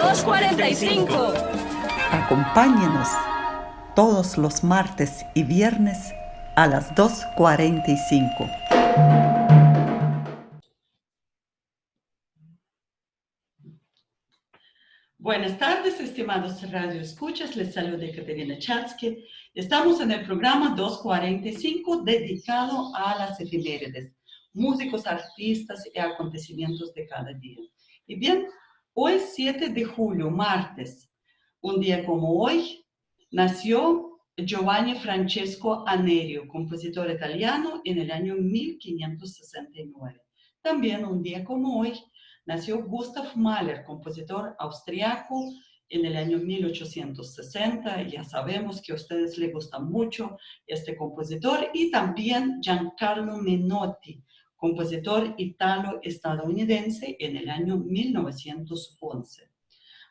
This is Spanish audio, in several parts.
2:45. Acompáñenos todos los martes y viernes a las 2:45. Buenas tardes, estimados radioescuchas. Les saluda Ekaterina Chatsky. Estamos en el programa 2:45 dedicado a las efemérides, músicos, artistas y acontecimientos de cada día. Y bien, hoy 7 de julio, martes, un día como hoy, nació Giovanni Francesco Anerio, compositor italiano, en el año 1569. También un día como hoy, nació Gustav Mahler, compositor austriaco, en el año 1860. Ya sabemos que a ustedes les gusta mucho este compositor. Y también Giancarlo Menotti, compositor italo-estadounidense, en el año 1911.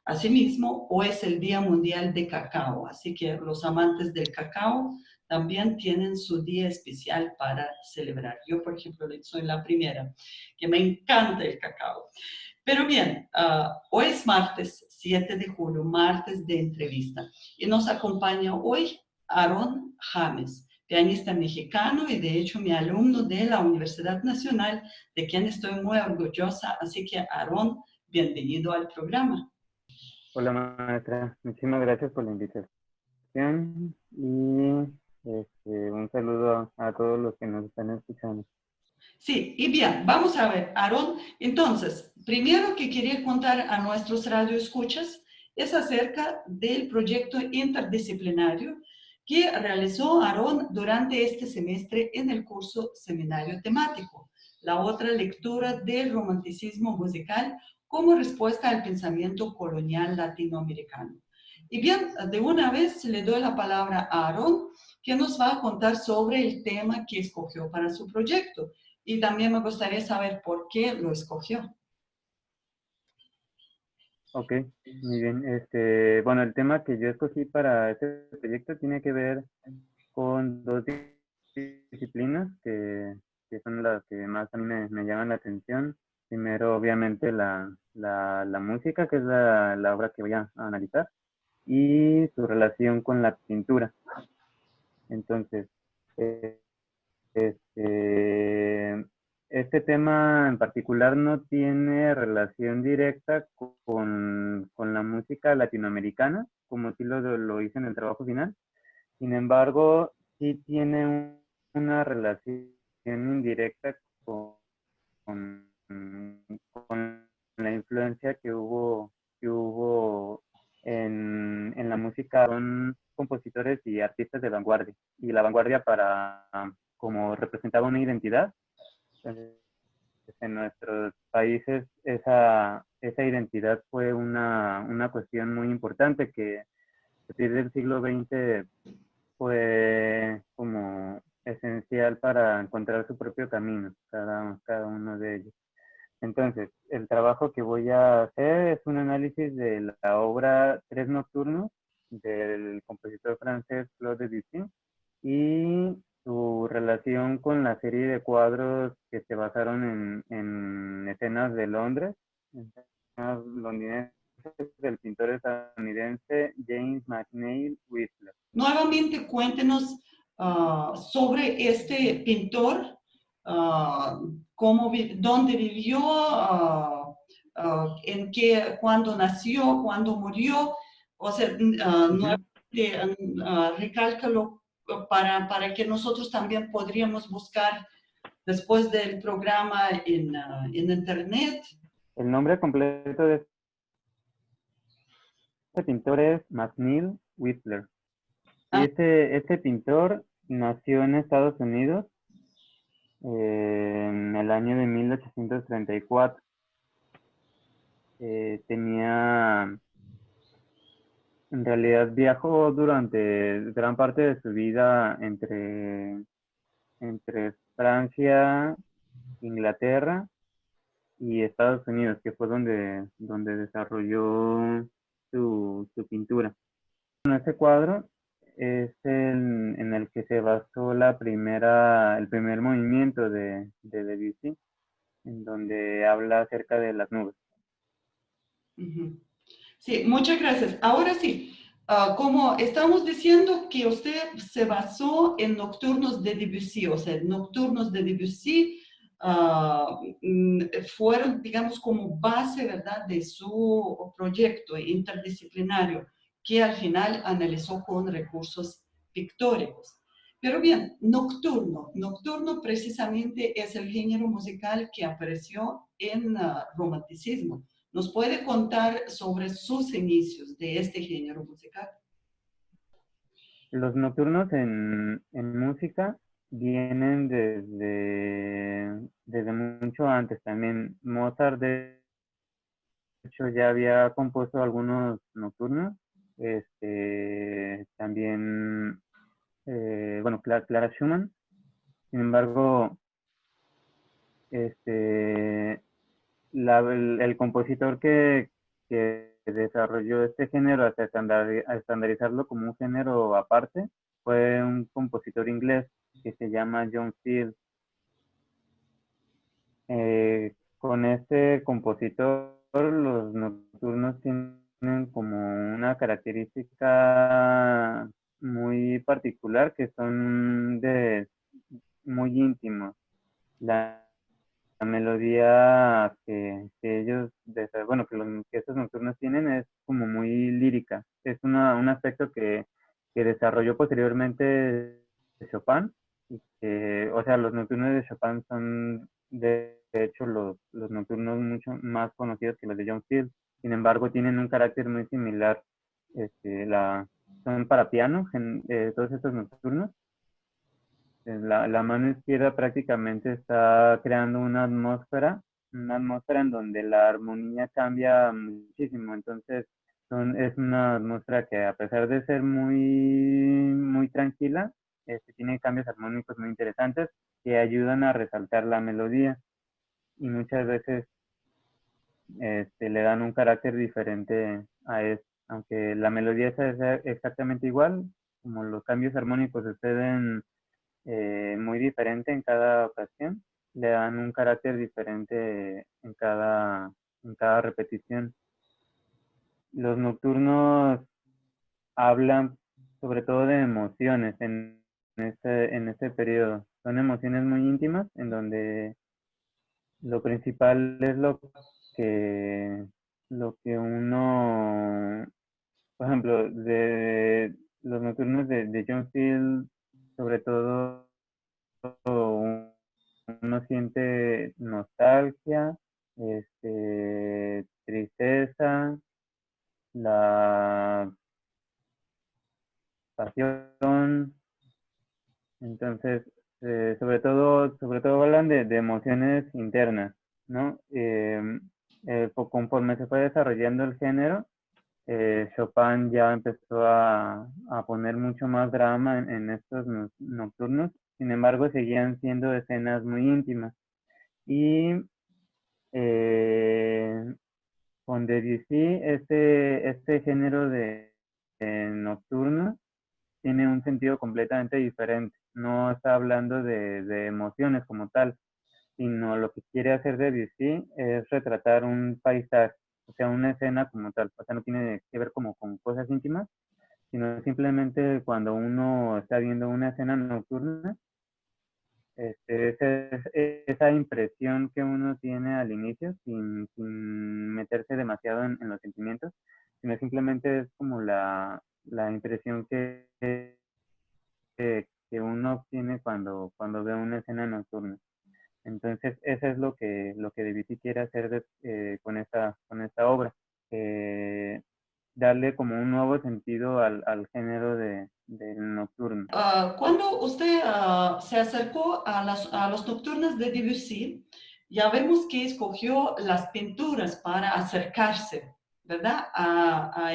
Asimismo, hoy es el Día Mundial de Cacao, así que los amantes del cacao también tienen su día especial para celebrar. Yo, por ejemplo, soy la primera, que me encanta el cacao. Pero bien, hoy es martes 7 de julio, martes de entrevista, y nos acompaña hoy Aarón James, pianista mexicano y de hecho mi alumno de la Universidad Nacional, de quien estoy muy orgullosa. Así que, Aarón, bienvenido al programa. Hola, maestra. Muchísimas gracias por la invitación y un saludo a todos los que nos están escuchando. Sí, y bien, vamos a ver, Aarón. Entonces, primero que quería contar a nuestros radioescuchas es acerca del proyecto interdisciplinario que realizó Aarón durante este semestre en el curso Seminario Temático, la otra lectura del romanticismo musical como respuesta al pensamiento colonial latinoamericano. Y bien, de una vez le doy la palabra a Aarón, que nos va a contar sobre el tema que escogió para su proyecto. Y también me gustaría saber por qué lo escogió. Ok, muy bien. Bueno, el tema que yo escogí para este proyecto tiene que ver con dos disciplinas que son las que más a mí me llaman la atención. Primero, obviamente, la música, que es la obra que voy a analizar, y su relación con la pintura. Entonces, este tema en particular no tiene relación directa con la música latinoamericana, como sí lo hice en el trabajo final. Sin embargo, sí tiene una relación indirecta con, con la influencia que hubo en la música. Son compositores y artistas de vanguardia, y la vanguardia como representaba una identidad. Entonces, en nuestros países esa identidad fue una cuestión muy importante que a partir del siglo XX fue como esencial para encontrar su propio camino, cada uno de ellos. Entonces, el trabajo que voy a hacer es un análisis de la obra Tres Nocturnos del compositor francés Claude Debussy y su relación con la serie de cuadros que se basaron en escenas de Londres, en escenas londinenses del pintor estadounidense James McNeill Whistler. Nuevamente cuéntenos sobre este pintor, dónde vivió, cuándo nació, cuándo murió. O sea, nuevamente recálcalo para que nosotros también podríamos buscar después del programa en internet. El nombre completo de este pintor es McNeill Whistler. Y este pintor nació en Estados Unidos en el año de 1834. En realidad viajó durante gran parte de su vida entre Francia, Inglaterra y Estados Unidos, que fue donde desarrolló su pintura. Bueno, este cuadro es en el que se basó el primer movimiento de Debussy, en donde habla acerca de las nubes. Uh-huh. Sí, muchas gracias. Ahora sí, como estamos diciendo que usted se basó en nocturnos de Debussy, o sea, nocturnos de Debussy fueron, digamos, como base, ¿verdad?, de su proyecto interdisciplinario, que al final analizó con recursos pictóricos. Pero bien, nocturno precisamente es el género musical que apareció en romanticismo. ¿Nos puede contar sobre sus inicios de este género musical? Los nocturnos en música vienen desde mucho antes también. Mozart, de hecho, ya había compuesto algunos nocturnos. También, bueno, Clara Schumann. Sin embargo, este, el compositor que desarrolló este género hasta estandarizarlo como un género aparte fue un compositor inglés que se llama John Field. Con este compositor, los nocturnos tienen como una característica muy particular que son muy íntimos. La la melodía que ellos, bueno, que estos nocturnos tienen es como muy lírica. Es un aspecto que desarrolló posteriormente Chopin. O sea, los nocturnos de Chopin son, de hecho, los nocturnos mucho más conocidos que los de John Field. Sin embargo, tienen un carácter muy similar. Son para piano, todos estos nocturnos. La mano izquierda prácticamente está creando una atmósfera en donde la armonía cambia muchísimo. Entonces, es una atmósfera que a pesar de ser muy tranquila, tiene cambios armónicos muy interesantes que ayudan a resaltar la melodía y muchas veces le dan un carácter diferente a esto. Aunque la melodía sea exactamente igual, como los cambios armónicos suceden muy diferente en cada ocasión, le dan un carácter diferente en cada repetición. Los nocturnos hablan sobre todo de emociones en este periodo. Son emociones muy íntimas en donde lo principal es lo que uno, por ejemplo, de los nocturnos de John Field, sobre todo uno siente nostalgia, tristeza, la pasión. Entonces, sobre todo hablan de emociones internas, ¿no? Conforme se fue desarrollando el género, Chopin ya empezó a poner mucho más drama en estos nocturnos. Sin embargo, seguían siendo escenas muy íntimas. Y eh, con Debussy, este género de nocturno tiene un sentido completamente diferente. No está hablando de emociones como tal, sino lo que quiere hacer Debussy es retratar un paisaje, o sea, una escena como tal. O sea, no tiene que ver como con cosas íntimas, sino simplemente cuando uno está viendo una escena nocturna, esa impresión que uno tiene al inicio, sin meterse demasiado en los sentimientos, sino simplemente es como la impresión que uno obtiene cuando ve una escena nocturna. Entonces, eso es lo que Debussy quiere hacer con esta obra. Darle como un nuevo sentido al género del nocturno. Cuando usted se acercó a los nocturnos de Debussy, ya vemos que escogió las pinturas para acercarse, ¿verdad? A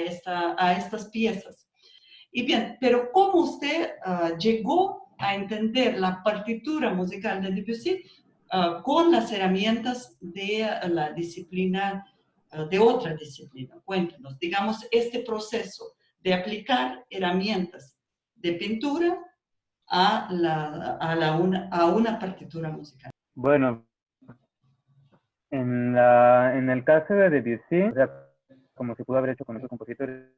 estas piezas. Y bien, pero ¿cómo usted llegó a entender la partitura musical de Debussy con las herramientas de la disciplina, de otra disciplina? Cuéntenos, digamos, este proceso de aplicar herramientas de pintura a una partitura musical. Bueno, en el caso de Debussy, o sea, como se pudo haber hecho con otros compositores.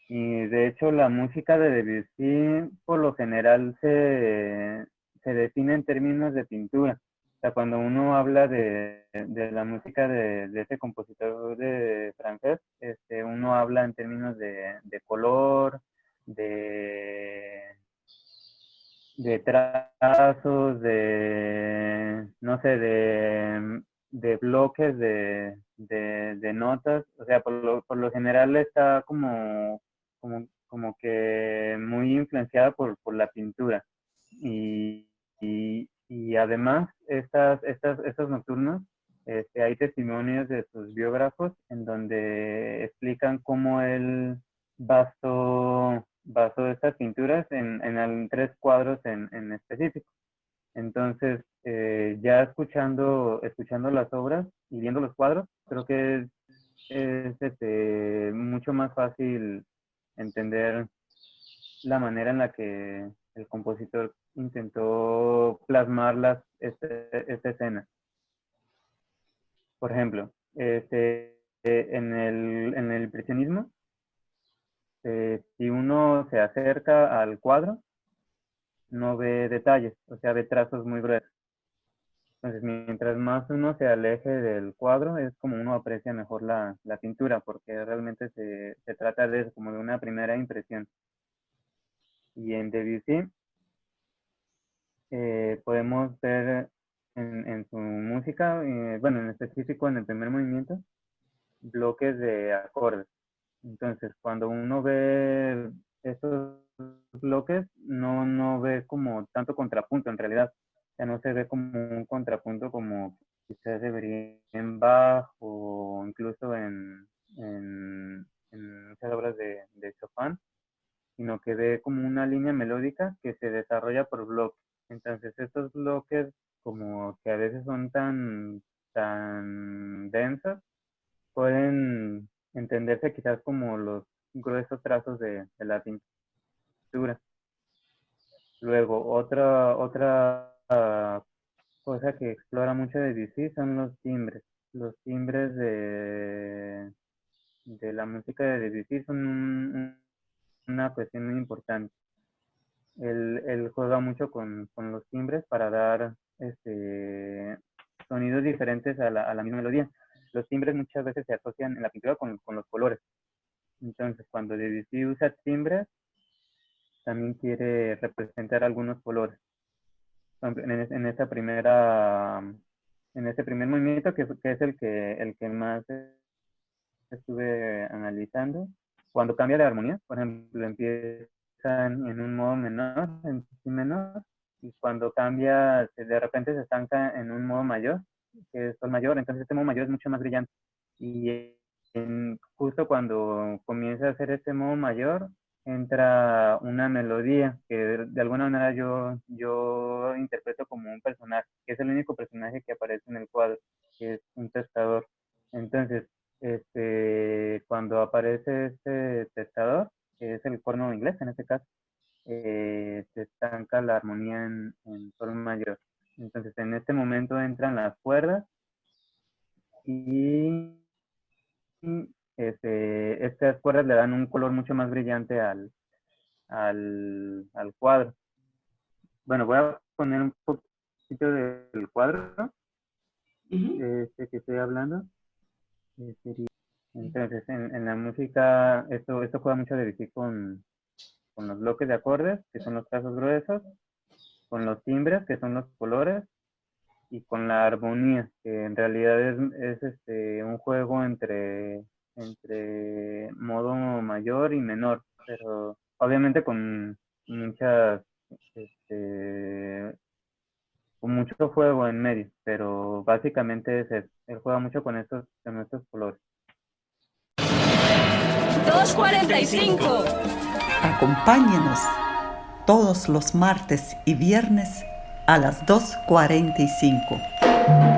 Y de hecho la música de Debussy por lo general se define en términos de pintura. O sea, cuando uno habla de la música de ese compositor de francés, uno habla en términos de color, de, de trazos, no sé, de bloques de notas. O sea, por lo general está como que muy influenciada por la pintura. Y además, estos nocturnos, hay testimonios de sus biógrafos en donde explican cómo él basó estas pinturas en 3 cuadros en específico. Entonces, ya escuchando las obras y viendo los cuadros, creo que es mucho más fácil entender la manera en la que el compositor intentó plasmar esta escena. Por ejemplo, en el impresionismo, si uno se acerca al cuadro, no ve detalles, o sea, ve trazos muy gruesos. Entonces, mientras más uno se aleje del cuadro, es como uno aprecia mejor la pintura, porque realmente se trata de eso, como de una primera impresión. Y en Debussy podemos ver en su música, bueno, en específico en el primer movimiento, bloques de acordes. Entonces, cuando uno ve estos bloques, no ve como tanto contrapunto en realidad. Ya no se ve como un contrapunto como quizás se vería en Bach o incluso en muchas obras de Chopin, sino que ve como una línea melódica que se desarrolla por bloques. Entonces, estos bloques, como que a veces son tan densos, pueden entenderse quizás como los gruesos trazos de la pintura. Luego, otra cosa que explora mucho de Debussy son los timbres. Los timbres de la música de Debussy son una cuestión muy importante. Él juega mucho con los timbres para dar sonidos diferentes a la misma melodía. Los timbres muchas veces se asocian en la pintura con los colores. Entonces, cuando Debussy usa timbres, también quiere representar algunos colores. En esta en este primer movimiento, que es el que más estuve analizando, cuando cambia de armonía, por ejemplo, empieza en un modo menor, en si menor, y cuando cambia, de repente se estanca en un modo mayor, que es sol mayor, entonces este modo mayor es mucho más brillante. Y justo cuando comienza a hacer este modo mayor, entra una melodía que de alguna manera yo interpreto como un personaje, que es el único personaje que aparece en el cuadro, que es un testador. Entonces, cuando aparece este testador, que es el corno inglés en este caso, se estanca la armonía en sol mayor. Entonces, en este momento entran las cuerdas y estas cuerdas le dan un color mucho más brillante al cuadro. Bueno, voy a poner un poquito del cuadro que estoy hablando. Entonces, en la música, esto juega mucho de decir con los bloques de acordes, que son los trazos gruesos, con los timbres, que son los colores, y con la armonía, que en realidad es un juego entre modo mayor y menor, pero obviamente con con mucho juego en medio, pero básicamente él juega mucho con estos colores. 2:45. Acompáñenos todos los martes y viernes a las 2:45.